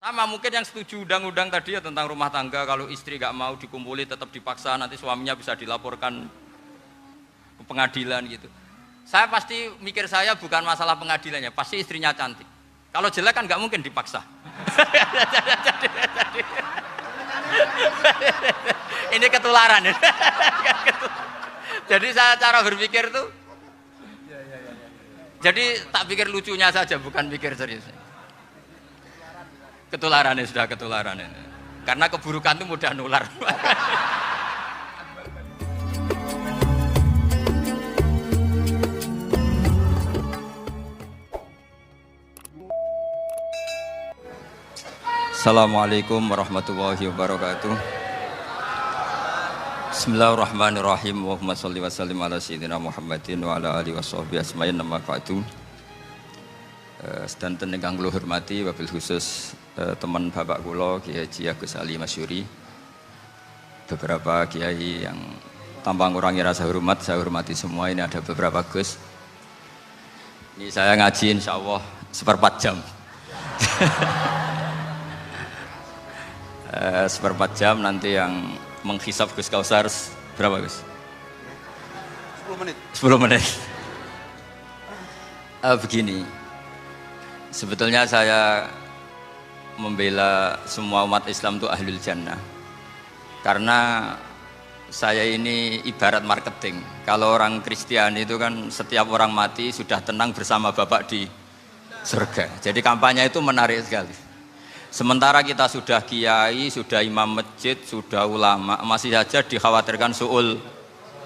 Sama mungkin yang setuju undang-undang tadi ya tentang rumah tangga, kalau istri nggak mau dikumpuli tetap dipaksa, nanti suaminya bisa dilaporkan ke pengadilan gitu. Saya pasti mikir saya bukan masalah pengadilannya, pasti istrinya cantik. Kalau jelek kan nggak mungkin dipaksa. Ini ketularan. Jadi saya cara berpikir tuh, jadi tak pikir lucunya saja, bukan pikir serius. Ketularan ini sudah ketularan ini. Karena keburukan itu mudah nular. Assalamualaikum warahmatullahi wabarakatuh. Bismillahirrahmanirrahim. Allahumma sholli wa sallim ala sayyidina Muhammadin wa ala alihi washabbihi asma'in nama ba'du. Sedanten ingkang kula hormati wabil khusus teman bapak kula Kiai Haji Agus Ali Masyuri. Beberapa kiai yang tanpa ngurangi rasa hormat, saya hormati semua. Ini ada beberapa Gus. Ini saya ngaji insyaallah 1/4 jam. 1/4 jam nanti yang menghisap Gus Kausar berapa Gus? 10 menit. 10 menit. Begini, sebetulnya saya membela semua umat Islam itu ahlul jannah. Karena saya ini ibarat marketing. Kalau orang Kristiani itu kan setiap orang mati sudah tenang bersama Bapak di surga. Jadi kampanye itu menarik sekali. Sementara kita sudah kiai, sudah imam masjid, sudah ulama, masih saja dikhawatirkan su'ul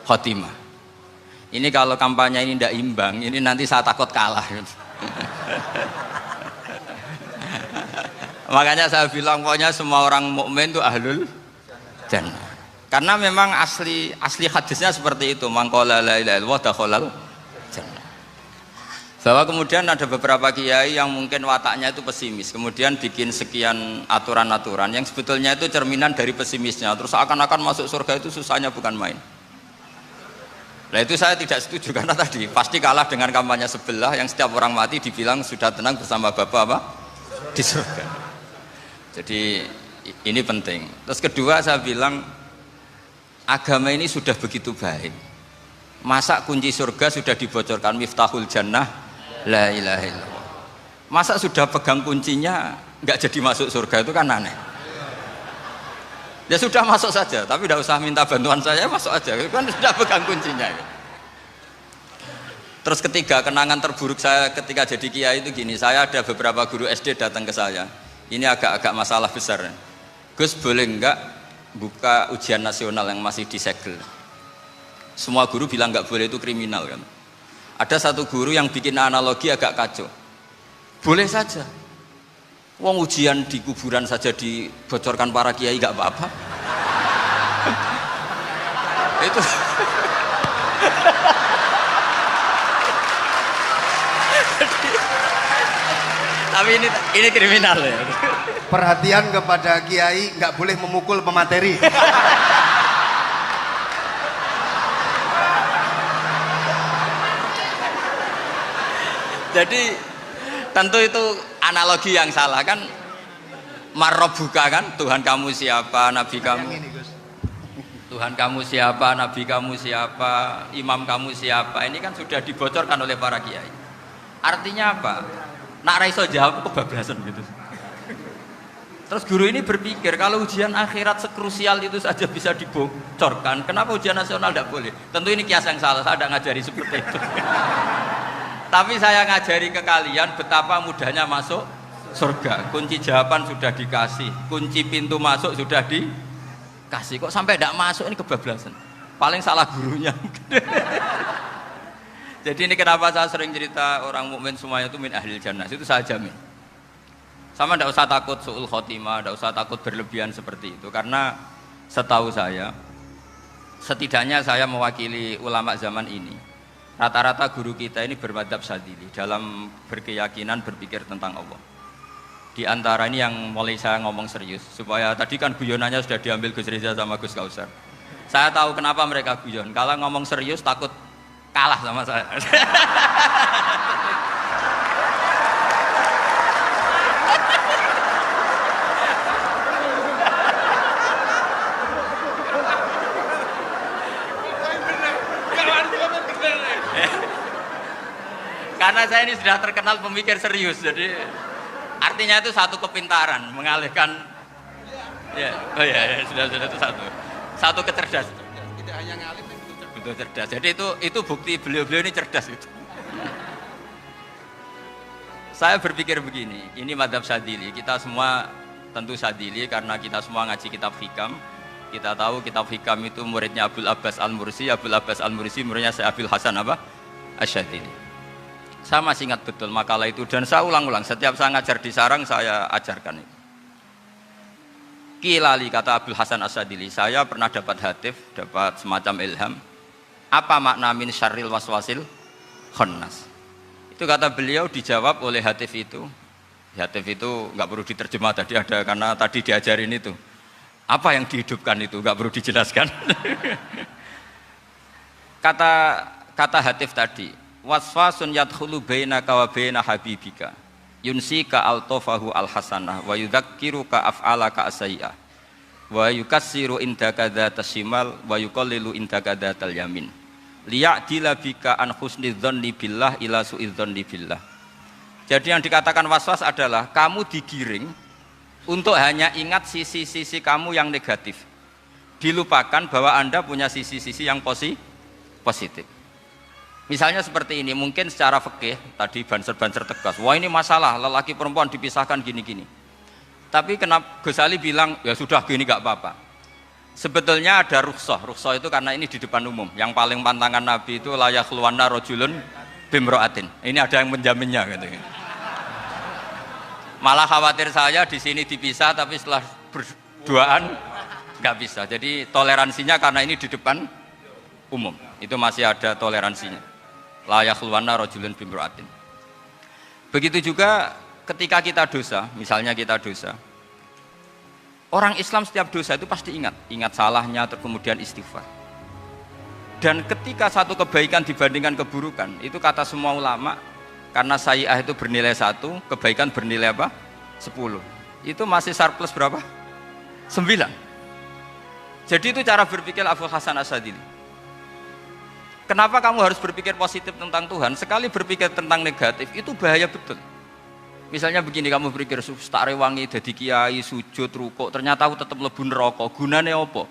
khotimah. Ini kalau kampanye ini tidak imbang, ini nanti saya takut kalah. Makanya saya bilang pokoknya semua orang mukmin itu ahlul jannah. Karena memang asli hadisnya seperti itu, man qala la ilaha illallah dakhalal jannah. Bahwa kemudian ada beberapa kiai yang mungkin wataknya itu pesimis, kemudian bikin sekian aturan-aturan yang sebetulnya itu cerminan dari pesimisnya, terus akan-akan masuk surga itu susahnya bukan main. Nah itu saya tidak setuju, karena tadi pasti kalah dengan kampanye sebelah yang setiap orang mati dibilang sudah tenang bersama Bapak apa? Di surga. Jadi ini penting. Terus kedua saya bilang agama ini sudah begitu baik. Masa kunci surga sudah dibocorkan, miftahul jannah la ilaha illallah. Masa sudah pegang kuncinya nggak jadi masuk surga, itu kan aneh. Ya sudah masuk saja, tapi tidak usah minta bantuan saya, masuk aja, kan sudah pegang kuncinya. Terus ketiga, kenangan terburuk saya ketika jadi kiai itu gini, saya ada beberapa guru SD datang ke saya. Ini agak-agak masalah besar. Gus, boleh enggak buka ujian nasional yang masih disegel? Semua guru bilang nggak boleh, itu kriminal kan. Ada satu guru yang bikin analogi agak kacau. Boleh saja. Wong ujian di kuburan saja dibocorkan para kiai nggak apa-apa. Itu. Tapi ini kriminal ya. Perhatian kepada kiai, nggak boleh memukul pemateri. Jadi tentu itu analogi yang salah kan. Marrobuka kan, Tuhan kamu siapa, nabi kamu. Tuhan kamu siapa, nabi kamu siapa, imam kamu siapa. Ini kan sudah dibocorkan oleh para kiai. Artinya apa? Nak raiso jawab kebablasan gitu. Terus guru ini berpikir kalau ujian akhirat sekrusial itu saja bisa dibocorkan, kenapa ujian nasional tidak boleh? Tentu ini kias yang salah, saya tidak ngajari seperti itu. Tapi saya ngajari ke kalian betapa mudahnya masuk surga. Kunci jawaban sudah dikasih, kunci pintu masuk sudah dikasih. Kok sampai tidak masuk, ini kebablasan. Paling salah gurunya. Jadi ini kenapa saya sering cerita orang mukmin semuanya itu min ahlil jannah, itu saya jamin. Sama tidak usah takut su'ul khotimah, tidak usah takut berlebihan seperti itu. Karena setahu saya, setidaknya saya mewakili ulama zaman ini. Rata-rata guru kita ini bermadzhab Syadzili dalam berkeyakinan berpikir tentang Allah. Di antara ini yang mulai saya ngomong serius, supaya tadi kan guyonannya sudah diambil Gus Reza sama Gus Kausar. Saya tahu kenapa mereka guyon. Kalau ngomong serius takut kalah sama saya. Karena saya ini sudah terkenal pemikir serius, jadi artinya itu satu kepintaran mengalihkan. Ya, oh ya, sudah itu satu kecerdasan. Tidak hanya ngalim tapi Betul cerdas. Jadi itu bukti beliau-beliau ini cerdas itu. Saya berpikir begini, ini madhab Syadzili. Kita semua tentu Syadzili karena kita semua ngaji kitab hikam. Kita tahu kitab hikam itu muridnya Abdul Abbas Al-Mursi. Abdul Abbas Al-Mursi muridnya saya Abil Hasan apa? Asy-Syadzili. Saya masih ingat betul makalah itu dan saya ulang-ulang. Setiap saya ngajar di sarang saya ajarkan itu. Kilali kata Abdul Hasan Asy-Syadzili, saya pernah dapat hatif, dapat semacam ilham. Apa makna min syarril waswasil khannas? Itu kata beliau dijawab oleh hatif itu. Hatif itu nggak perlu diterjemah tadi ada karena tadi diajarin itu. Apa yang dihidupkan itu nggak perlu dijelaskan. kata hatif tadi, waswasun yadkhulu bainaka wa baina habibika. Yunsika altofahu alhasanah wa yudzakiruka af'alaka asai'ah wa yukassiru indaka dzatas shimal wa yuqallilu indaka dzatal yamin liya'dila bika an husni dzanni billah ila su'i dzanni billah. Jadi yang dikatakan waswas adalah kamu digiring untuk hanya ingat sisi-sisi kamu yang negatif, dilupakan bahwa Anda punya sisi-sisi yang positif. Misalnya seperti ini, mungkin secara fikih tadi banser-banser tegas, wah ini masalah lelaki perempuan dipisahkan gini-gini. Tapi kenapa Gus Ali bilang ya sudah gini gak apa-apa. Sebetulnya ada rukhsah itu karena ini di depan umum. Yang paling pantangan Nabi itu la yakhluwanna rajulun bimra'atin. Ini ada yang menjaminnya gitu. Malah khawatir saya di sini dipisah tapi setelah berduaan nggak bisa. Jadi toleransinya karena ini di depan umum. Itu masih ada toleransinya. La yakhluwanna rajulun bimra'atin. Begitu juga ketika kita dosa, misalnya kita dosa. Orang Islam setiap dosa itu pasti ingat salahnya, terus kemudian istighfar. Dan ketika satu kebaikan dibandingkan keburukan, itu kata semua ulama, karena sayyi'ah itu bernilai 1, kebaikan bernilai apa? 10. Itu masih surplus berapa? 9. Jadi itu cara berpikir Abdul Hasan Asy-Syadzili. Kenapa kamu harus berpikir positif tentang Tuhan? Sekali berpikir tentang negatif, itu bahaya betul. Misalnya begini, kamu berpikir tak rewangi jadi kiai, sujud, rukuk, ternyata aku tetap mlebu neraka. Gunane apa?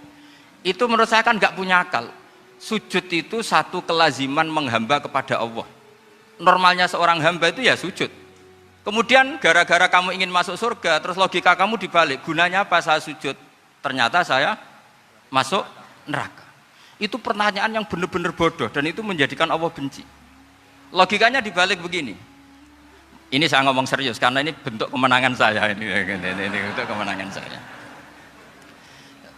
Itu menurut saya kan nggak punya akal. Sujud itu satu kelaziman menghamba kepada Allah. Normalnya seorang hamba itu ya sujud. Kemudian gara-gara kamu ingin masuk surga, terus logika kamu dibalik. Gunanya apa saya sujud? Ternyata saya masuk neraka. Itu pertanyaan yang benar-benar bodoh dan itu menjadikan Allah benci. Logikanya dibalik begini. Ini saya ngomong serius karena ini bentuk kemenangan saya ini bentuk kemenangan saya.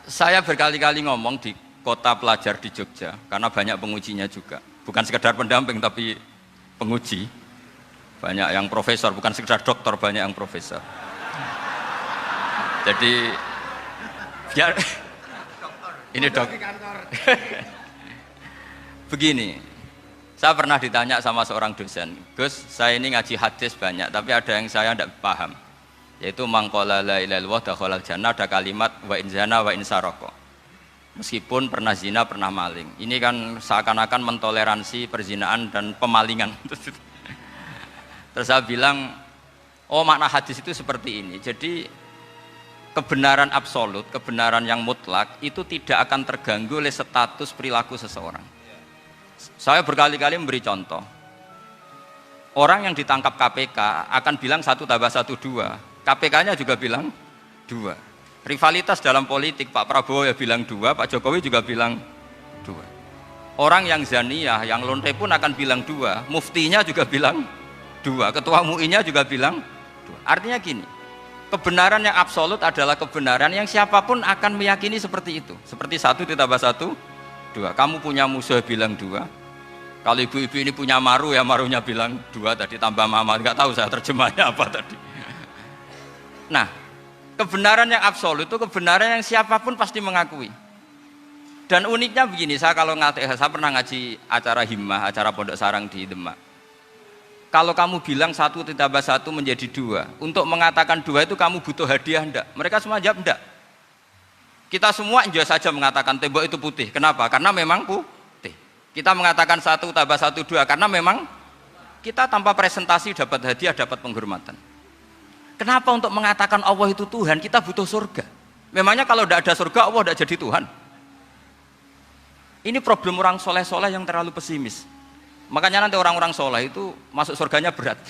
Saya berkali-kali ngomong di kota pelajar di Jogja karena banyak pengujinya juga. Bukan sekedar pendamping tapi penguji. Banyak yang profesor, bukan sekedar dokter, banyak yang profesor. Jadi biar ini dok. Begini. Saya pernah ditanya sama seorang dosen, Gus, saya ini ngaji hadis banyak, tapi ada yang saya tidak paham, yaitu mangqala la ilaha illallah dakhalal jannah, ada kalimat wa in zana wa in saraka. Meskipun pernah zina, pernah maling. Ini kan seakan-akan mentoleransi perzinaan dan pemalingan. Terus saya bilang, oh makna hadis itu seperti ini. Jadi kebenaran absolut, kebenaran yang mutlak itu tidak akan terganggu oleh status perilaku seseorang. Saya berkali-kali memberi contoh. Orang yang ditangkap KPK akan bilang 1 + 1 2. KPK-nya juga bilang 2. Rivalitas dalam politik, Pak Prabowo ya bilang 2, Pak Jokowi juga bilang 2. Orang yang zaniyah, yang lonte pun akan bilang 2. Muftinya juga bilang 2. Ketua MUI-nya juga bilang 2. Artinya gini, kebenaran yang absolut adalah kebenaran yang siapapun akan meyakini seperti itu. Seperti 1 + 1 2. Kamu punya musuh bilang 2. Kalau ibu-ibu ini punya maru ya marunya bilang 2 tadi tambah mama. Enggak tahu saya terjemahnya apa tadi. Nah, kebenaran yang absolut itu kebenaran yang siapapun pasti mengakui. Dan uniknya begini, saya pernah ngaji acara himmah, acara pondok sarang di Demak. Kalau kamu bilang 1 + 1 menjadi 2, untuk mengatakan 2 itu kamu butuh hadiah enggak? Mereka semua jawab enggak. Kita semua enjoy saja mengatakan tembok itu putih. Kenapa? Karena memang putih. Kita mengatakan 1 + 1 2 karena memang kita tanpa presentasi dapat hadiah, dapat penghormatan. Kenapa untuk mengatakan Allah itu Tuhan, kita butuh surga? Memangnya kalau tidak ada surga, Allah tidak jadi Tuhan? Ini problem orang soleh-soleh yang terlalu pesimis. Makanya nanti orang-orang soleh itu masuk surganya berat.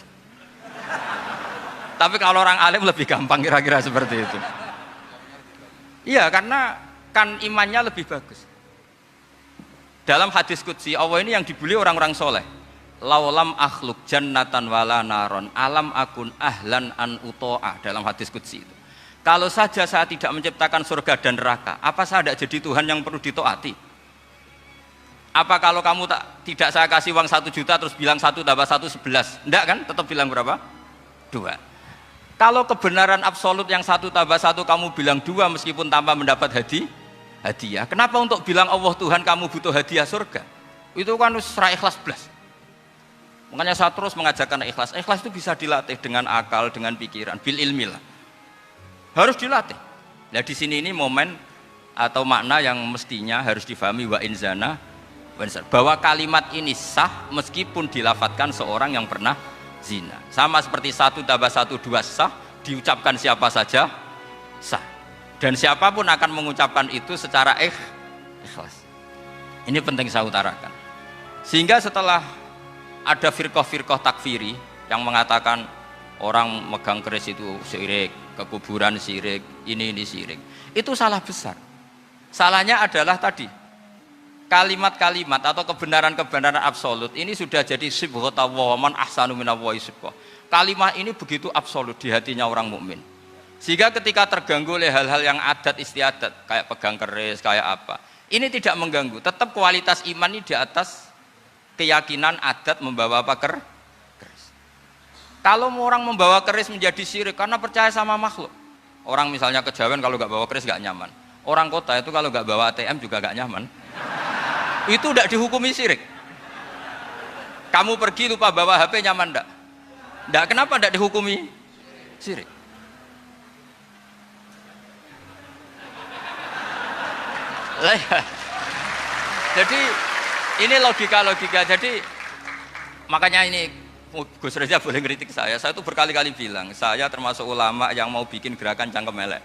Tapi kalau orang alim lebih gampang kira-kira seperti itu. Iya, karena kan imannya lebih bagus. Dalam hadis qudsi, Allah ini yang dibuli orang-orang soleh. Laulam akhluk jannatan wala naron alam akun ahlan an uto'a, dalam hadis qudsi itu. Kalau saja saya tidak menciptakan surga dan neraka, apa saya tidak jadi Tuhan yang perlu ditaati? Apa kalau kamu tidak saya kasih uang 1 juta terus bilang 1 tambah 1 11? Enggak kan? Tetap bilang berapa? 2. Kalau kebenaran absolut yang 1 tambah 1 kamu bilang 2 meskipun tanpa mendapat hadiah. Kenapa untuk bilang Allah Tuhan kamu butuh hadiah surga? Itu kan serah ikhlas belas. Makanya saya terus mengajarkan ikhlas. Ikhlas itu bisa dilatih dengan akal, dengan pikiran, bil ilmi lah. Harus dilatih. Nah di sini ini momen atau makna yang mestinya harus difahami wa inzana, bahwa kalimat ini sah meskipun dilafatkan seorang yang pernah zina. Sama seperti 1 tambah 1 2 sah, diucapkan siapa saja sah. Dan siapapun akan mengucapkan itu secara ikhlas. Ini penting saya utarakan. Sehingga setelah ada firqah-firqah takfiri yang mengatakan orang megang keris itu syirik, ke kuburan syirik, ini syirik. Itu salah besar. Salahnya adalah tadi kalimat-kalimat atau kebenaran-kebenaran absolut ini sudah jadi sibghatullah man ahsanu minallahi sibghah. Kalimat ini begitu absolut di hatinya orang mukmin. Sehingga ketika terganggu oleh hal-hal yang adat istiadat kayak pegang keris, kayak apa, ini tidak mengganggu. Tetap kualitas iman ini di atas keyakinan adat membawa apa keris. Kalau orang membawa keris menjadi syirik karena percaya sama makhluk. Orang misalnya kejawen kalau nggak bawa keris nggak nyaman. Orang kota itu kalau nggak bawa ATM juga nggak nyaman. Itu tidak dihukumi syirik. Kamu pergi lupa bawa HP nyaman enggak? Enggak, kenapa enggak dihukumi syirik? Jadi ini logika-logika. Jadi makanya ini Gus Reza boleh ngeritik saya itu berkali-kali bilang saya termasuk ulama yang mau bikin gerakan cangkem elek.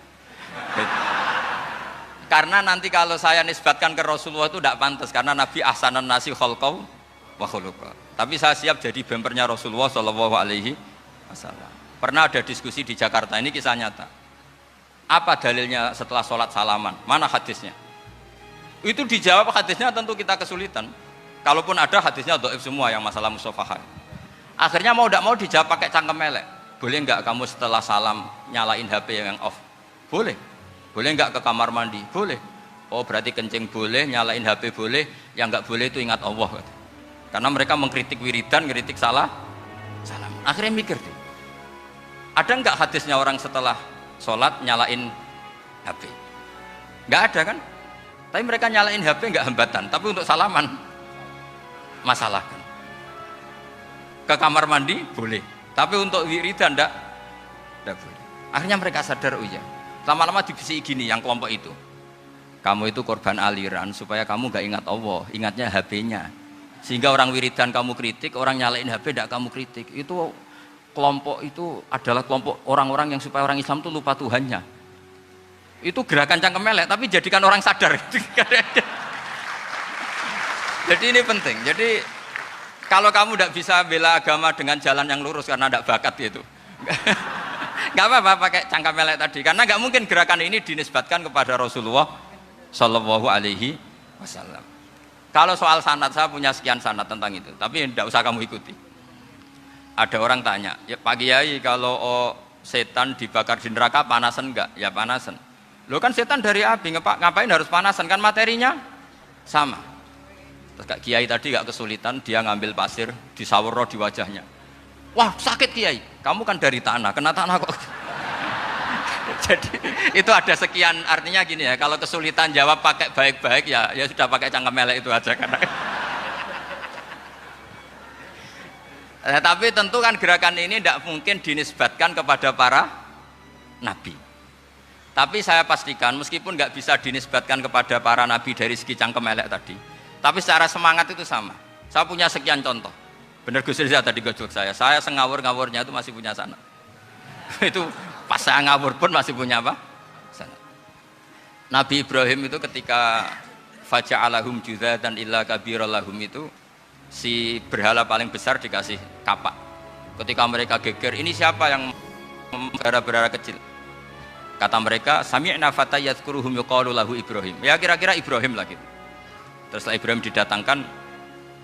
Karena nanti kalau saya nisbatkan ke Rasulullah itu tidak pantas, karena Nabi ahsanan nasi khalqau wa khuluqa. Tapi saya siap jadi bempernya Rasulullah Shallallahu Alaihi Wasallam. Pernah ada diskusi di Jakarta, ini kisah nyata. Apa dalilnya setelah sholat salaman? Mana hadisnya? Itu dijawab hadisnya tentu kita kesulitan. Kalaupun ada hadisnya dhaif semua yang masalah musafahat. Akhirnya mau tidak mau dijawab pakai cangkem elek. Boleh enggak kamu setelah salam nyalain HP yang off? Boleh. Boleh enggak ke kamar mandi? Boleh. Oh berarti kencing boleh, nyalain HP boleh, yang enggak boleh itu ingat Allah. Karena mereka mengkritik wiridan, ngeritik salam. Akhirnya mikir deh, ada enggak hadisnya orang setelah sholat nyalain HP? Enggak ada kan? Tapi mereka nyalain HP enggak hambatan, tapi untuk salaman masalahkan. Ke kamar mandi boleh, tapi untuk wiridan enggak boleh. Akhirnya mereka sadar, oh iya. Lama-lama dibisiki gini yang kelompok itu, kamu itu korban aliran supaya kamu gak ingat Allah, ingatnya HP-nya. Sehingga orang wiridan kamu kritik, orang nyalain HP tidak kamu kritik. Itu kelompok itu adalah kelompok orang-orang yang supaya orang Islam itu lupa Tuhannya. Itu gerakan cangkem elek, tapi jadikan orang sadar. Jadi ini penting. Jadi kalau kamu tidak bisa bela agama dengan jalan yang lurus karena tidak bakat gitu, nggak apa-apa pakai cangkem elek tadi, karena nggak mungkin gerakan ini dinisbatkan kepada Rasulullah Shallallahu Alaihi Wasallam. Kalau soal sanad, saya punya sekian sanad tentang itu, tapi tidak usah kamu ikuti. Ada orang tanya, ya Pak Kiai, kalau setan dibakar di neraka panasan enggak? Ya panasan. Lo kan setan dari api, ngapain harus panasan? Kan materinya sama. Terus Kak Kiai tadi nggak kesulitan, dia ngambil pasir, disawur di wajahnya. Wah sakit Kiai, kamu kan dari tanah, kena tanah kok. Jadi itu ada sekian, artinya gini ya, kalau kesulitan jawab pakai baik-baik ya sudah pakai cangkem elek itu aja karena. Tapi tentu kan gerakan ini tidak mungkin dinisbatkan kepada para nabi. Tapi saya pastikan meskipun nggak bisa dinisbatkan kepada para nabi dari segi cangkem elek tadi, tapi secara semangat itu sama. Saya punya sekian contoh. Bener Gus Riza tadi gojok saya sengawur-ngawurnya itu masih punya sanad. Itu pas saya ngawur pun masih punya apa? Sanad. Nabi Ibrahim itu ketika faja'alahum juzatan illa kabirallahum itu si berhala paling besar dikasih kapak. Ketika mereka geger, ini siapa yang berhala-berhala kecil? Kata mereka, sami'na fata yadhkuruhum yuqalu lahu Ibrahim. Ya kira-kira Ibrahim lah gitu. Terus setelah Ibrahim didatangkan,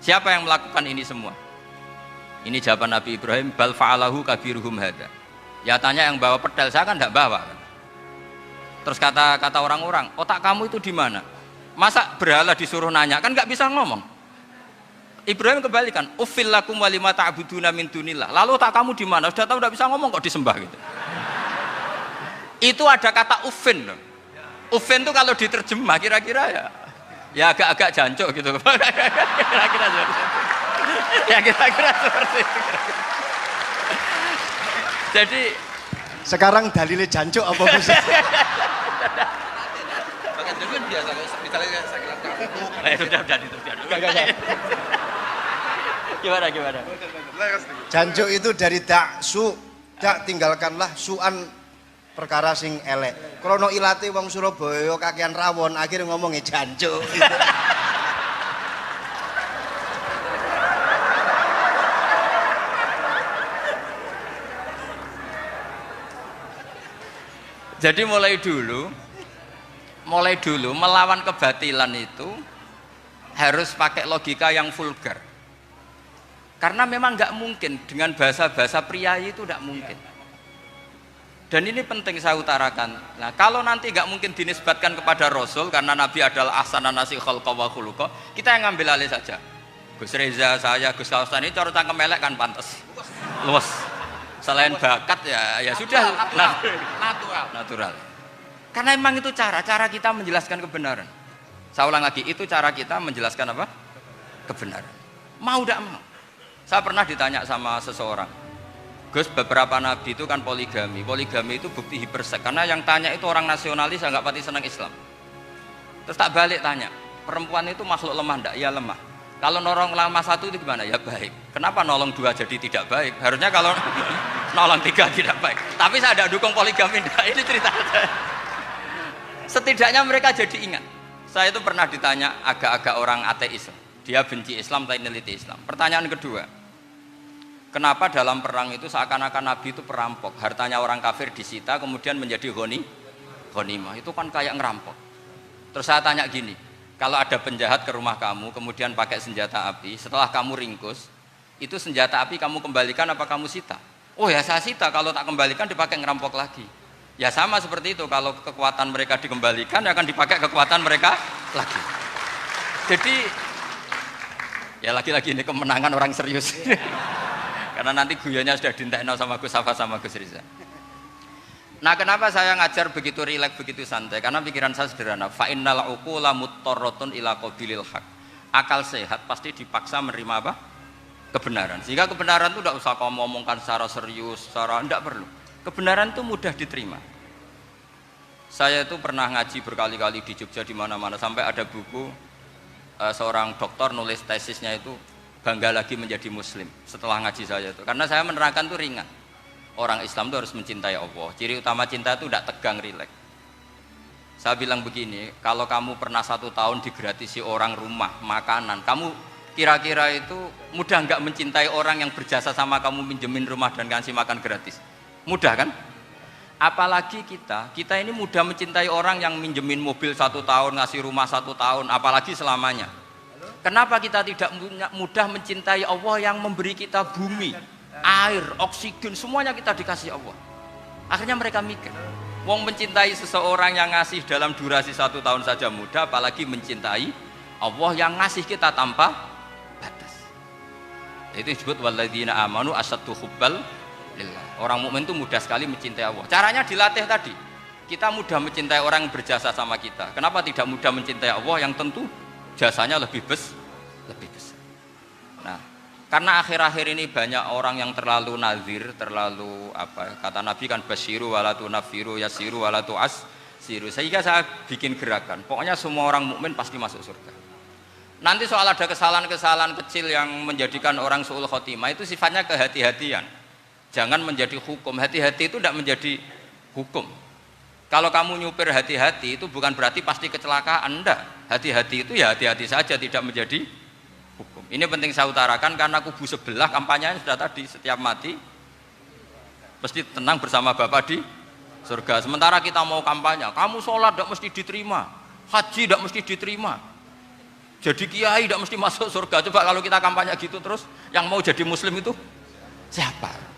siapa yang melakukan ini semua? Ini jawaban Nabi Ibrahim, bal fa'alahu kabiruhum hada. Ya tanya yang bawa pedal, saya kan tidak bawa. Terus kata orang-orang, otak kamu itu di mana? Masa berhala disuruh nanya, kan nggak bisa ngomong. Ibrahim kembalikan, uffil lakum walima ta'buduna min dunillah. Lalu otak kamu di mana? Sudah tahu tidak bisa ngomong kok disembah gitu. Itu ada kata uffin. Uffin itu kalau diterjemah kira-kira ya agak-agak jancuk gitu. Kira-kira seperti itu. Ya kira-kira seperti itu. Jadi Sekarang dalilnya jancuk apa Gus? Bahkan dulu kan biasa kalau misalnya saya kira sudah itu. Gimana? Jancuk itu dari su, tinggalkanlah suan perkara sing elek. Krono ilate wong Surabaya kakean rawon, akhirnya ngomongnya jancuk. Jadi mulai dulu melawan kebatilan itu harus pakai logika yang vulgar. Karena memang nggak mungkin dengan bahasa-bahasa priayi itu nggak mungkin. Dan ini penting saya utarakan. Nah, kalau nanti nggak mungkin dinisbatkan kepada Rasul karena Nabi adalah ahsanan nasi khalqa wa khuluqa, kita yang ngambil alih saja. Gus Reza, saya, Gus Kaustan ini cara cangkem elek kan pantas. Luas. Selain bakat ya sudah natural. Karena memang itu cara kita menjelaskan kebenaran. Saya ulang lagi, itu cara kita menjelaskan apa? Kebenaran. Mau tidak mau. Saya pernah ditanya sama seseorang, Gus, beberapa nabi itu kan poligami itu bukti hipersek, karena yang tanya itu orang nasionalis yang nggak pati senang Islam. Terus tak balik tanya, perempuan itu makhluk lemah enggak? Ya lemah. Kalau nolong lama satu itu gimana? Ya baik. Kenapa nolong dua jadi tidak baik? Harusnya kalau nolong tiga tidak baik. Tapi saya tidak dukung poligami enggak. Ini cerita saya. Setidaknya mereka jadi ingat. Saya itu pernah ditanya agak-agak orang ateis. Dia benci Islam tapi neliti Islam. Pertanyaan kedua, kenapa dalam perang itu seakan-akan Nabi itu perampok, hartanya orang kafir disita kemudian menjadi ghanimah, itu kan kayak ngerampok. Terus saya tanya gini, kalau ada penjahat ke rumah kamu kemudian pakai senjata api, setelah kamu ringkus, itu senjata api kamu kembalikan apa kamu sita? Oh ya saya sita, kalau tak kembalikan dipakai ngerampok lagi. Ya sama seperti itu, kalau kekuatan mereka dikembalikan akan dipakai kekuatan mereka lagi. Jadi ya lagi-lagi ini kemenangan orang serius. Karena nanti guyonnya sudah dintekno sama Gus Safa sama Gus Riza. Nah, kenapa saya ngajar begitu rileks, begitu santai? Karena pikiran saya sederhana. Fa innal uqula muttarratun ila qabilil haq. Akal sehat pasti dipaksa menerima apa? Kebenaran. Sehingga kebenaran itu tidak usah kamu ngomongkan secara serius, secara tidak perlu. Kebenaran itu mudah diterima. Saya itu pernah ngaji berkali-kali di Jogja di mana-mana sampai ada buku seorang dokter nulis tesisnya itu bangga lagi menjadi muslim setelah ngaji saya itu, karena saya menerangkan itu ringan. Orang Islam itu harus mencintai Allah. Ciri utama cinta itu tidak tegang, rileks. Saya bilang begini, kalau kamu pernah 1 tahun digratisi orang rumah, makanan, kamu kira-kira itu mudah nggak mencintai orang yang berjasa sama kamu minjemin rumah dan kasih makan gratis? Mudah kan? Apalagi kita ini mudah mencintai orang yang minjemin mobil 1 tahun, ngasih rumah 1 tahun, apalagi selamanya. Kenapa kita tidak mudah mencintai Allah yang memberi kita bumi, air, oksigen, semuanya kita dikasih Allah? Akhirnya mereka mikir, wong mencintai seseorang yang ngasih dalam durasi 1 tahun saja mudah, apalagi mencintai Allah yang ngasih kita tanpa batas. Itu disebut walladzina amanu asyaddu hubbal lillah. Orang mukmin itu mudah sekali mencintai Allah. Caranya dilatih tadi. Kita mudah mencintai orang yang berjasa sama kita. Kenapa tidak mudah mencintai Allah yang tentu jasanya lebih besar? Nah, karena akhir-akhir ini banyak orang yang terlalu nazir, terlalu kata Nabi kan basyiru walatu nafiru yasiru walatu as siru. Sehingga saya bikin gerakan. Pokoknya semua orang mukmin pasti masuk surga. Nanti soal ada kesalahan-kesalahan kecil yang menjadikan orang su'ul khotimah itu sifatnya kehati-hatian. Jangan menjadi hukum. Hati-hati itu tidak menjadi hukum. Kalau kamu nyupir hati-hati itu bukan berarti pasti kecelakaan, enggak. Hati-hati itu ya hati-hati saja, tidak menjadi hukum. Ini penting saya utarakan karena kubu sebelah kampanyenya sudah tadi, setiap mati mesti tenang bersama Bapak di surga. Sementara kita mau kampanye, kamu sholat tidak mesti diterima, haji tidak mesti diterima, jadi kiai tidak mesti masuk surga. Coba kalau kita kampanye gitu terus, yang mau jadi muslim itu siapa?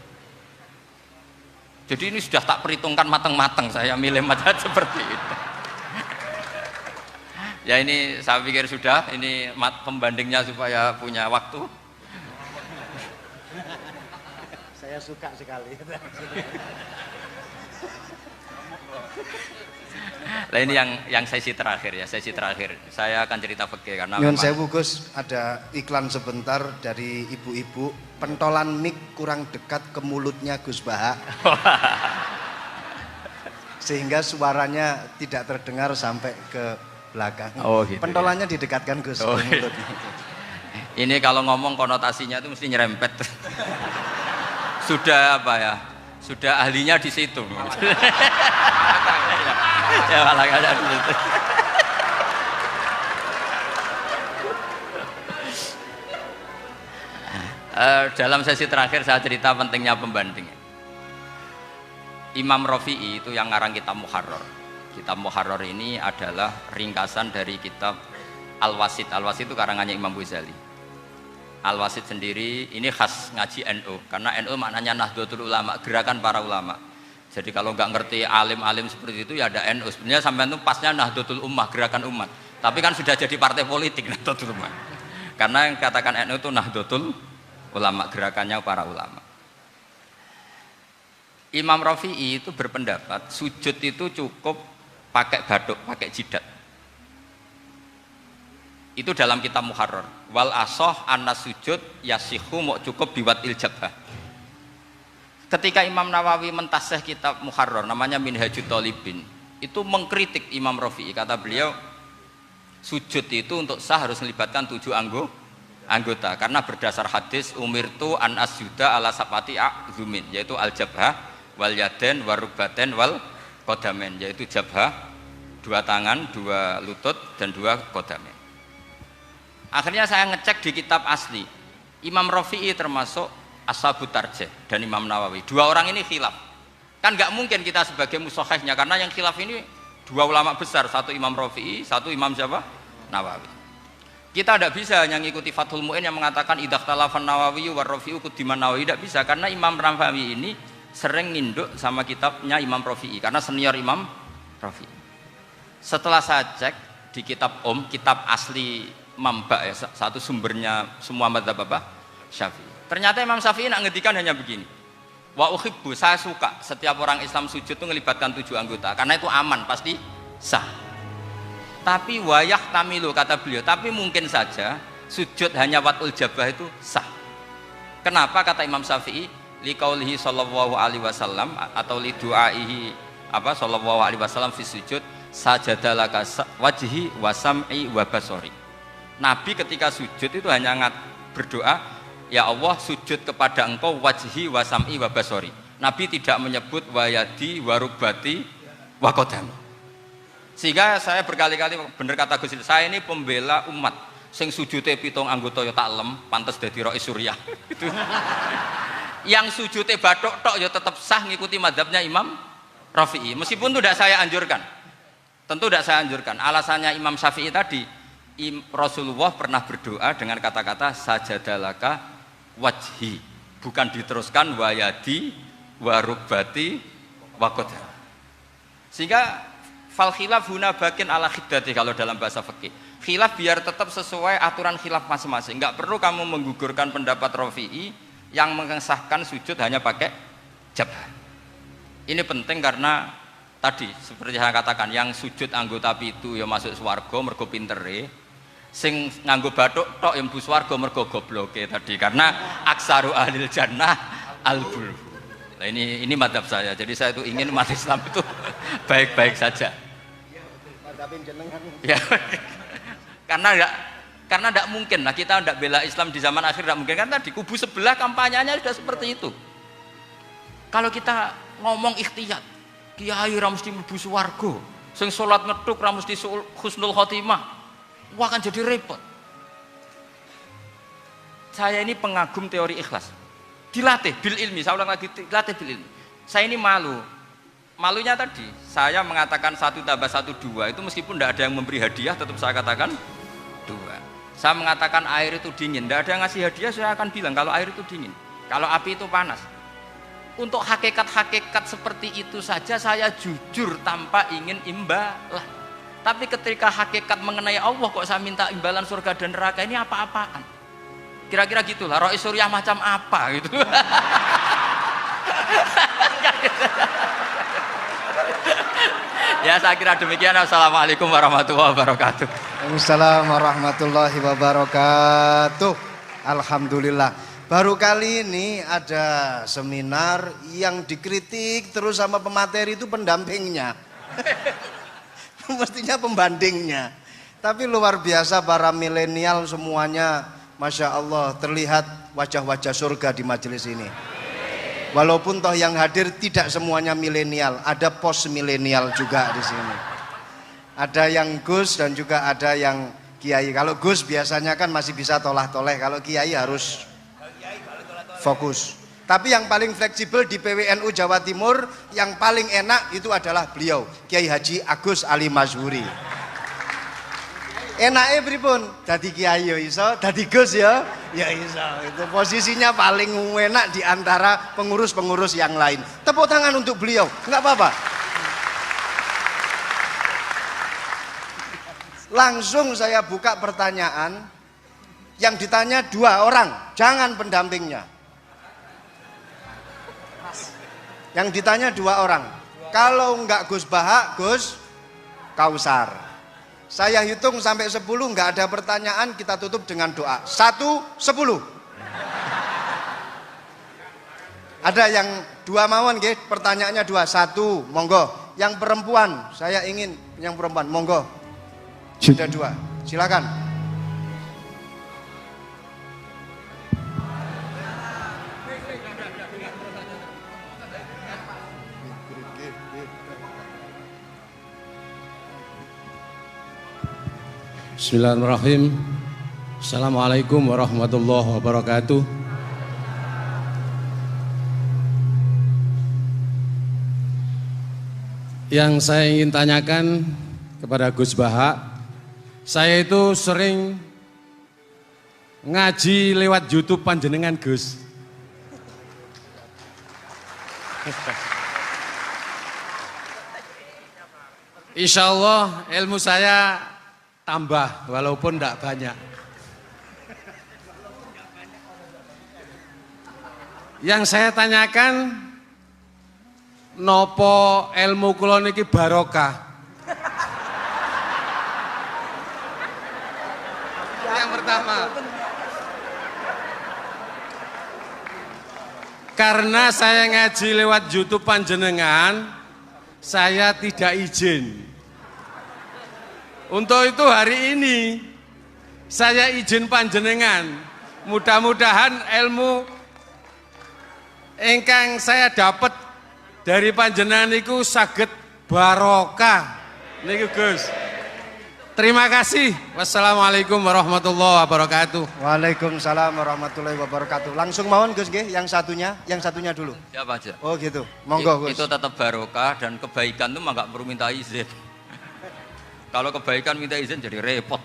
Jadi ini sudah tak perhitungkan matang-matang, saya milih macam seperti itu. Ya ini saya pikir sudah, ini pembandingnya supaya punya waktu. Saya suka sekali. Nah ini yang sesi terakhir ya, sesi terakhir. Saya akan cerita fikih karena Nyun sewu Gus, ada iklan sebentar dari ibu-ibu, pentolan mic kurang dekat ke mulutnya Gus Baha. Sehingga suaranya tidak terdengar sampai ke belakang. Oh, gitu, pentolannya didekatkan Gus ke mulutnya. Ini kalau ngomong konotasinya itu mesti nyerempet. Sudah apa ya? Sudah ahlinya di situ. Ya malah ada di situ. Dalam sesi terakhir saya cerita pentingnya pembanding. Imam Rafi'i itu yang ngarang kitab Muharrar. Kitab Muharrar ini adalah ringkasan dari kitab Al-Wasit. Al-Wasit itu karangannya Imam Ghazali. Al-Wasit sendiri ini khas ngaji NU karena NU maknanya Nahdlatul Ulama, gerakan para ulama. Jadi kalau nggak ngerti alim-alim seperti itu ya ada NU. Sebenarnya sampai itu pasnya Nahdlatul Ummah, gerakan umat. Tapi kan sudah jadi partai politik Nahdlatul Ummah. Karena yang katakan NU itu Nahdlatul Ulama, gerakannya para ulama. Imam Rafi'i itu berpendapat sujud itu cukup pakai batuk, pakai jidat. Itu dalam kitab Muharrar. Wal asoh anna sujud yasihu mau cukup biwat iljabah. Ketika Imam Nawawi mentasih kitab Muharrar namanya Minhajut Thalibin, itu mengkritik Imam Rafi'i. Kata beliau sujud itu untuk sah harus melibatkan 7 anggota karena berdasar hadis umirtu an asjuda ala sapati a'zumin, yaitu al jabhah wal yaden warubaten wal kodamen, yaitu jabhah 2 tangan, 2 lutut dan 2 kodamen. Akhirnya saya ngecek di kitab asli, Imam Rafi'i termasuk Ashabut Tarjih dan Imam Nawawi. 2 orang ini khilaf. Kan nggak mungkin kita sebagai mushahihnya karena yang khilaf ini 2 ulama besar, satu Imam Rafi'i, satu Imam siapa? Nawawi. Kita tidak bisa hanya ngikuti Fathul Mu'in yang mengatakan idzakhtalafan Nawawi war Rafi'u kudiman Nawawi, tidak bisa karena Imam Nawawi ini sering nginduk sama kitabnya Imam Rafi'i karena senior Imam Rafi'i. Setelah saya cek di kitab kitab asli Mamba ya, satu sumbernya semua mazhab apa? Syafi'i. Ternyata Imam Syafi'i nak ngedikan hanya begini. Wa uhibbu, saya suka setiap orang Islam sujud itu melibatkan 7 anggota karena itu aman, pasti sah. Tapi wayah tamilu kata beliau, tapi mungkin saja sujud hanya watul jabah itu sah. Kenapa kata Imam Syafi'i? Liqaulihi sallallahu alaihi wasallam atau li du'aihi apa sallallahu alaihi wasallam fi sujud sajadalaka wajhi wa sam'i wa basori. Nabi ketika sujud itu hanya berdoa, ya Allah sujud kepada engkau wajhi wa sam'i wa basori. Nabi tidak menyebut wayadi warubati wa qadami. Sehingga saya berkali-kali bener kata Gus, saya ini pembela umat. Sing sujudnya 7 anggota ya tak lem, pantas dadi Rais Suryah. Itu. Yang sujudnya bathuk tok ya tetap sah ngikuti mazhabnya Imam Rafi'i. Meskipun itu tidak saya anjurkan. Tentu tidak saya anjurkan. Alasannya Imam Syafi'i tadi, Rasulullah pernah berdoa dengan kata-kata sajadalaka wajhi, bukan diteruskan wayadi warubati wakoda. Sehingga fal khilaf huna bakin ala khiddati kalau dalam bahasa fikih. Khilaf biar tetap sesuai aturan khilaf masing-masing. Enggak perlu kamu menggugurkan pendapat Rafi'i yang mengesahkan sujud hanya pakai jabah. Ini penting karena tadi seperti saya katakan, yang sujud anggota pitu ya masuk swarga mergo pintere, sing nganggo bathuk tok yang mlebu swarga mergo gobloke tadi, karena aksaru ahlil jannah al-bul. Nah, ini madzhab saya. Jadi saya itu ingin umat Islam itu baik-baik saja. Ya. Karena Karena tidak mungkin, nah kita tidak bela Islam di zaman akhir tidak mungkin, karena di kubu sebelah kampanyenya sudah seperti itu. Kalau kita ngomong ikhtiyat, kiai ra mesti mlebu swarga, sing salat ngethuk ra mesti husnul khotimah, wah akan jadi repot. Saya ini pengagum teori ikhlas, dilatih bil ilmi, saya ulang lagi, dilatih bil ilmi. Saya ini malunya tadi, saya mengatakan 1 tambah 1 2, itu meskipun tidak ada yang memberi hadiah, tetap saya katakan 2. Saya mengatakan air itu dingin, tidak ada yang ngasih hadiah, saya akan bilang kalau air itu dingin, kalau api itu panas. Untuk hakikat-hakikat seperti itu saja saya jujur tanpa ingin imbalan. Tapi ketika hakikat mengenai Allah kok saya minta imbalan surga dan neraka, ini apa-apaan? Kira-kira gitulah, Rois Suriah macam apa gitu. Ya saya kira demikian. Assalamualaikum warahmatullahi wabarakatuh. Waalaikumsalam warahmatullahi wabarakatuh. Alhamdulillah. Baru kali ini ada seminar yang dikritik terus sama pemateri itu pendampingnya. Mestinya pembandingnya. Tapi luar biasa para milenial semuanya, Masya Allah, terlihat wajah-wajah surga di majelis ini. Walaupun toh yang hadir tidak semuanya milenial, ada post milenial juga di sini. Ada yang Gus dan juga ada yang Kiai. Kalau Gus biasanya kan masih bisa tolah-toleh, kalau Kiai harus fokus. Tapi yang paling fleksibel di PWNU Jawa Timur, yang paling enak itu adalah beliau, Kiai Haji Agus Ali Mazhuri. Enaknya pripun? Dadi kiai ya iso, dadi Gus ya iso. Itu posisinya paling enak di antara pengurus-pengurus yang lain. Tepuk tangan untuk beliau, enggak apa-apa. Langsung saya buka pertanyaan, yang ditanya 2 orang, jangan pendampingnya. Yang ditanya 2 orang. Kalau enggak Gus Baha, Gus Kausar. Saya hitung sampai 10, nggak ada pertanyaan, kita tutup dengan doa. 1, 10. Ada yang 2 mawon nggih, pertanyaannya 2. 1, monggo. Yang perempuan, saya ingin yang perempuan, monggo. Sudah 2, silakan. Bismillahirrahmanirrahim. Assalamualaikum warahmatullahi wabarakatuh. Yang saya ingin tanyakan kepada Gus Baha, saya itu sering ngaji lewat YouTube panjenengan Gus. Insya Allah ilmu saya tambah walaupun tidak banyak. Yang saya tanyakan, nopo ilmu kula niki barokah? Yang pertama, karena saya ngaji lewat YouTube panjenengan, saya tidak izin. Untuk itu hari ini saya izin panjenengan, mudah-mudahan ilmu ingkang saya dapat dari panjenengan niku saged barokah niku Gus. Terima kasih. Wassalamualaikum warahmatullahi wabarakatuh. Waalaikumsalam warahmatullahi wabarakatuh. Langsung mawon Gus nggih, yang satunya dulu. Siapa aja? Oh gitu. Monggo Gus. Itu tetap barokah, dan kebaikan itu mah nggak perlu minta izin. Kalau kebaikan minta izin jadi repot.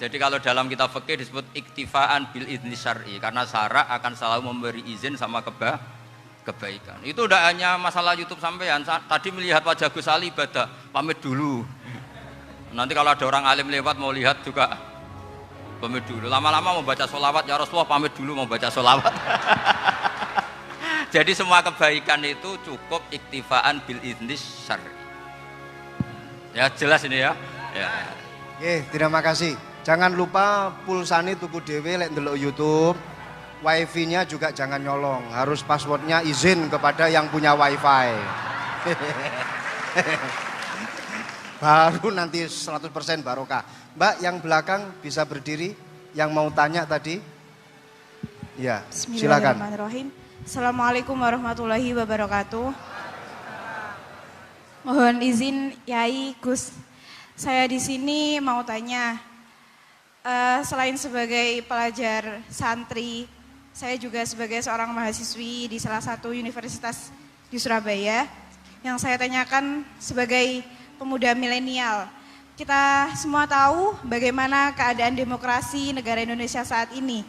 Jadi kalau dalam kitab fikih disebut iktifaan bil idzni syar'i, karena syara akan selalu memberi izin sama kebaikan. Itu udah hanya masalah YouTube sampean. Tadi melihat wajah Gus Ali ibadah, pamit dulu. Nanti kalau ada orang alim lewat mau lihat juga pamit dulu. Lama-lama mau baca sholawat, ya Rasulullah pamit dulu mau baca sholawat. Jadi semua kebaikan itu cukup iktifaan bil idzni syar'i. Ya jelas ini ya. Terima kasih. Jangan lupa pulsane tuku dhewe lek ndelok YouTube. Wifi-nya juga jangan nyolong. Harus passwordnya izin kepada yang punya wifi. baru nanti 100% barokah. Mbak yang belakang bisa berdiri, yang mau tanya tadi. Ya, silakan. Bismillahirrahmanirrahim. Assalamualaikum warahmatullahi wabarakatuh. Mohon izin Yai Gus, saya di sini mau tanya, selain sebagai pelajar santri, saya juga sebagai seorang mahasiswi di salah satu universitas di Surabaya. Yang saya tanyakan sebagai pemuda milenial, kita semua tahu bagaimana keadaan demokrasi negara Indonesia saat ini.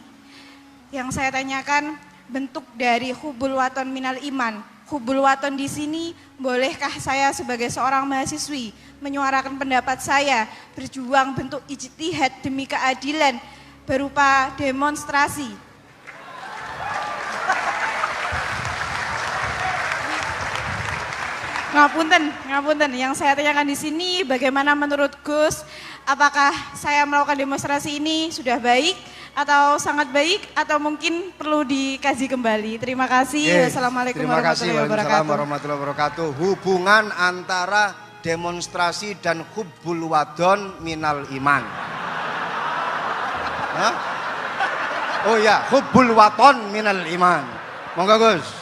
Yang saya tanyakan, bentuk dari hubul waton minal iman. Hubul waton di sini, bolehkah saya sebagai seorang mahasiswi menyuarakan pendapat saya, berjuang bentuk ijtihad demi keadilan berupa demonstrasi? Ngapunten. Yang saya tanyakan di sini, bagaimana menurut Gus, apakah saya melakukan demonstrasi ini sudah baik atau sangat baik atau mungkin perlu dikaji kembali? Terima kasih. Wassalamualaikum warahmatullahi wabarakatuh. Hubungan antara demonstrasi dan hubbul wadon minal iman. Hah? Oh ya, hubbul waton minal iman. Monggo Gus.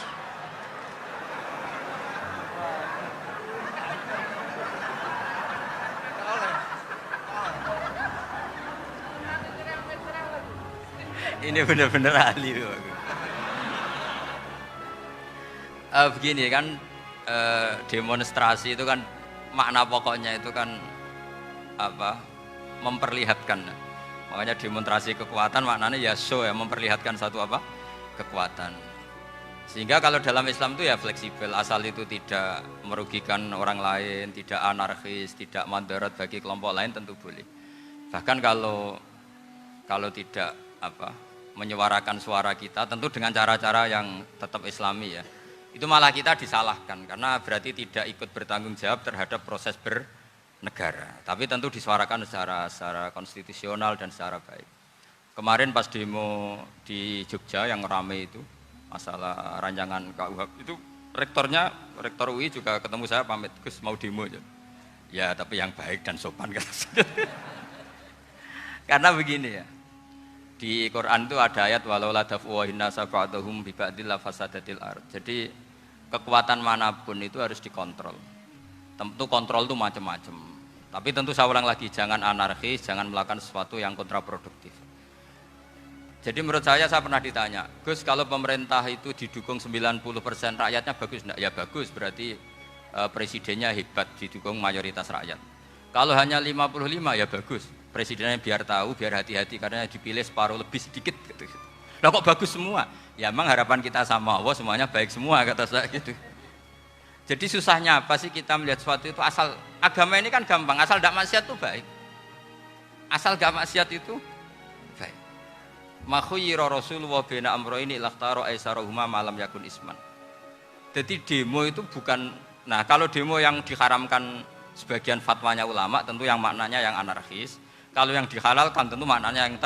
Ini benar-benar ahli loh. Begini kan, demonstrasi itu kan makna pokoknya itu kan apa? Memperlihatkan. Makanya demonstrasi kekuatan maknanya ya show ya, memperlihatkan satu apa? Kekuatan. Sehingga kalau dalam Islam itu ya fleksibel, asal itu tidak merugikan orang lain, tidak anarkis, tidak mandorot bagi kelompok lain tentu boleh. Bahkan kalau tidak apa? Menyuarakan suara kita tentu dengan cara-cara yang tetap islami ya, itu malah kita disalahkan karena berarti tidak ikut bertanggung jawab terhadap proses bernegara, tapi tentu disuarakan secara konstitusional dan secara baik. Kemarin pas demo di Jogja yang ramai itu masalah rancangan KUH itu, rektor UI juga ketemu saya, pamit Gus mau demo aja ya, tapi yang baik dan sopan karena begini ya, di Quran itu ada ayat walau la daf'uhinna safa'atuhum bi ba'dil fasadatil ard. Jadi kekuatan manapun itu harus dikontrol. Tentu kontrol itu macam-macam. Tapi tentu saya ulang lagi, jangan anarkis, jangan melakukan sesuatu yang kontraproduktif. Jadi menurut saya pernah ditanya, Gus kalau pemerintah itu didukung 90% rakyatnya bagus enggak? Ya bagus, berarti presidennya hebat, didukung mayoritas rakyat. Kalau hanya 55 ya bagus. Presidennya biar tahu, biar hati-hati karena dipilih separuh lebih sedikit gitu. Lah kok bagus semua? Ya emang harapan kita sama Allah semuanya baik semua kata saya gitu. Jadi susahnya apa sih kita melihat sesuatu itu, asal agama ini kan gampang, asal tidak maksiat itu baik. Asal gak maksiat itu baik. Makhuyira Rasulullah bina amroini lakhtaro aisarohuma malam yakun isman. Jadi demo itu bukan, nah kalau demo yang diharamkan sebagian fatwanya ulama tentu yang maknanya yang anarkis. Kalau yang dihalalkan tentu maknanya yang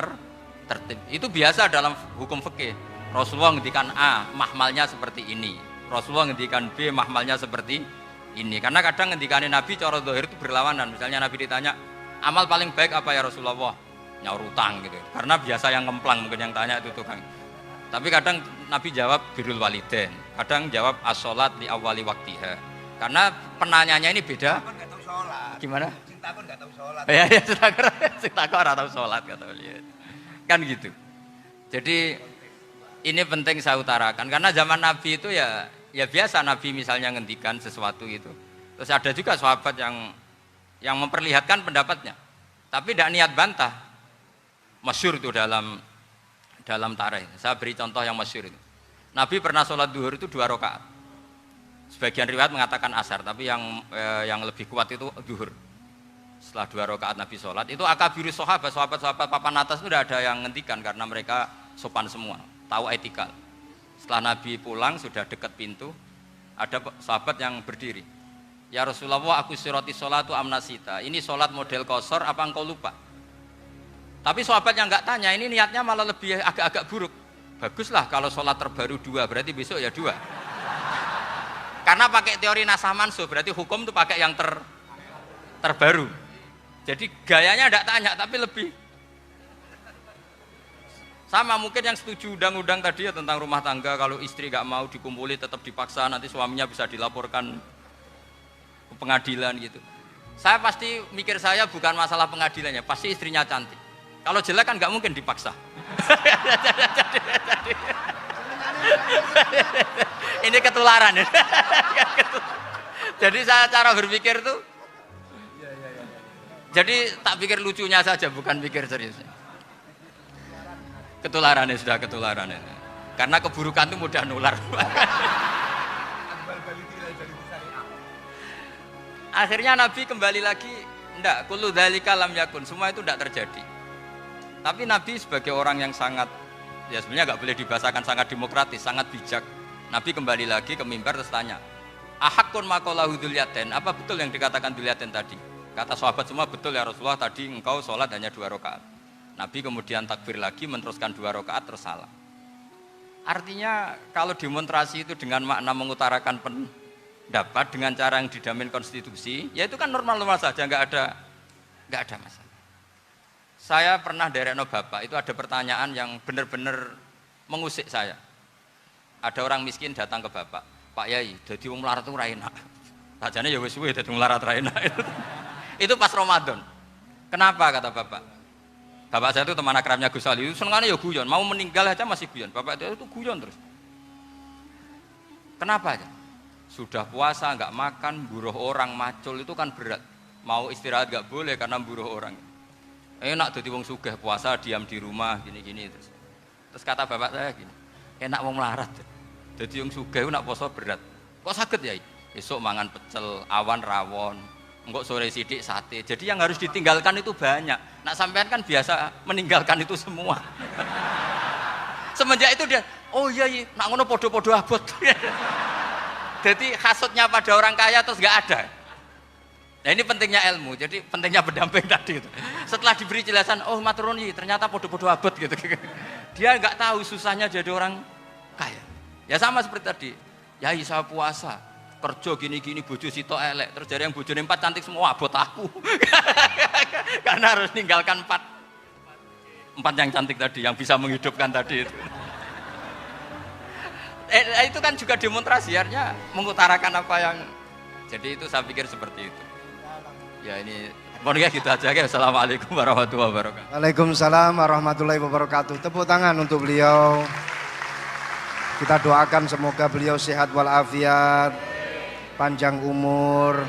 tertib. Itu biasa dalam hukum fikih. Rasulullah ngendikan A, mahmalnya seperti ini. Rasulullah ngendikan B, mahmalnya seperti ini. Karena kadang ngendikanin Nabi cara zahir itu berlawanan. Misalnya Nabi ditanya, amal paling baik apa ya Rasulullah? Nyaur utang gitu. Karena biasa yang ngemplang mungkin yang tanya itu tukang. Tapi kadang Nabi jawab birrul walidain. Kadang jawab as-sholat li awwali waktiha. Karena penanyanya ini beda. Gimana? Takut nggak tahu sholat. Ya, takut nggak tahu sholat kata beliau. Kan gitu. Jadi ini penting saya utarakan karena zaman Nabi itu ya biasa Nabi misalnya ngendikan sesuatu itu. Terus ada juga sahabat yang memperlihatkan pendapatnya, tapi tidak niat bantah. Masyhur itu dalam tarikh. Saya beri contoh yang masyhur itu. Nabi pernah sholat duhur itu 2 rakaat. Sebagian riwayat mengatakan asar, tapi yang lebih kuat itu duhur. Setelah 2 rakaat Nabi sholat, itu akabiru sahabat papan atas itu tidak ada yang ngendikan karena mereka sopan semua, tahu etikal. Setelah Nabi pulang sudah dekat pintu, ada sahabat yang berdiri. Ya Rasulullah, aku siroti sholatu amnasita. Ini sholat model kosor, apa engkau lupa? Tapi sahabat yang nggak tanya, ini niatnya malah lebih agak-agak buruk. Baguslah kalau sholat terbaru 2, berarti besok ya 2. Karena pakai teori nasah mansuh, berarti hukum itu pakai yang terbaru. Jadi gayanya tidak tanya tapi lebih sama. Mungkin yang setuju undang-undang tadi ya tentang rumah tangga, kalau istri nggak mau dikumpuli tetap dipaksa, nanti suaminya bisa dilaporkan ke pengadilan gitu. Saya pasti mikir saya bukan masalah pengadilannya, pasti istrinya cantik. Kalau jelek kan nggak mungkin dipaksa. Ini ketularan ya. Jadi saya cara berpikir tuh, jadi tak pikir lucunya saja, bukan pikir seriusnya. Ketularan ya, sudah ketularan ya. Karena keburukan itu mudah nular. Akhirnya Nabi kembali lagi, enggak, kullu dzalika lam yakun, semua itu enggak terjadi. Tapi Nabi sebagai orang yang sangat, ya sebenarnya enggak boleh dibahasakan sangat demokratis, sangat bijak. Nabi kembali lagi ke mimbar terus tanya, ahakun maqalahu dzulyaten, apa betul yang dikatakan dzulyaten tadi? Kata sahabat semua, betul ya Rasulullah, tadi engkau sholat hanya 2 rakaat. Nabi kemudian takbir lagi, meneruskan 2 rakaat terus salam. Artinya kalau demonstrasi itu dengan makna mengutarakan pendapat dengan cara yang dijamin konstitusi, ya itu kan normal-normal saja, nggak ada masalah. Saya pernah derekno bapak, itu ada pertanyaan yang benar-benar mengusik saya. Ada orang miskin datang ke bapak, Pak Yai, jadi wong melarat itu ra enak. Sajane ya wis suwe dadi wong melarat ra enak. Itu pas Ramadan. Kenapa kata bapak? Bapak saya itu teman akrabnya Gus Ali, itu senengannya ya guyon, mau meninggal aja masih guyon. Bapak itu guyon terus. Kenapa aja? Sudah puasa nggak makan, buruh orang, macul itu kan berat. Mau istirahat nggak boleh karena buruh orang. Enak jadi wong sugih puasa diam di rumah gini-gini terus. Terus kata bapak saya gini, enak wong melarat. Jadi wong sugih nak puasa berat. Kok sakit ya? Esok mangan pecel, awan rawon. Enggak sore sidik sate. Jadi yang harus ditinggalkan itu banyak. Nak sampean kan biasa meninggalkan itu semua. Semenjak itu dia, oh iya, nak ngono podo-podo abot. Jadi hasutnya pada orang kaya terus nggak ada. Nah ini pentingnya ilmu. Jadi pentingnya pendamping tadi itu. Setelah diberi jelasan, oh maturun ternyata podo-podo abot gitu. Dia nggak tahu susahnya jadi orang kaya. Ya sama seperti tadi. Yai saya puasa. Kerja gini-gini bojo sitok elek terus dari yang bojone 4 cantik semua abot aku. Karena harus ninggalkan 4 yang cantik tadi yang bisa menghidupkan tadi itu. Itu kan juga demonstrasi, artinya mengutarakan apa yang, jadi itu saya pikir seperti itu. Ya ini mohon ya gitu aja ya. Assalamualaikum warahmatullahi wabarakatuh. Waalaikumsalam warahmatullahi wabarakatuh. Tepuk tangan untuk beliau. Kita doakan semoga beliau sehat walafiat, panjang umur,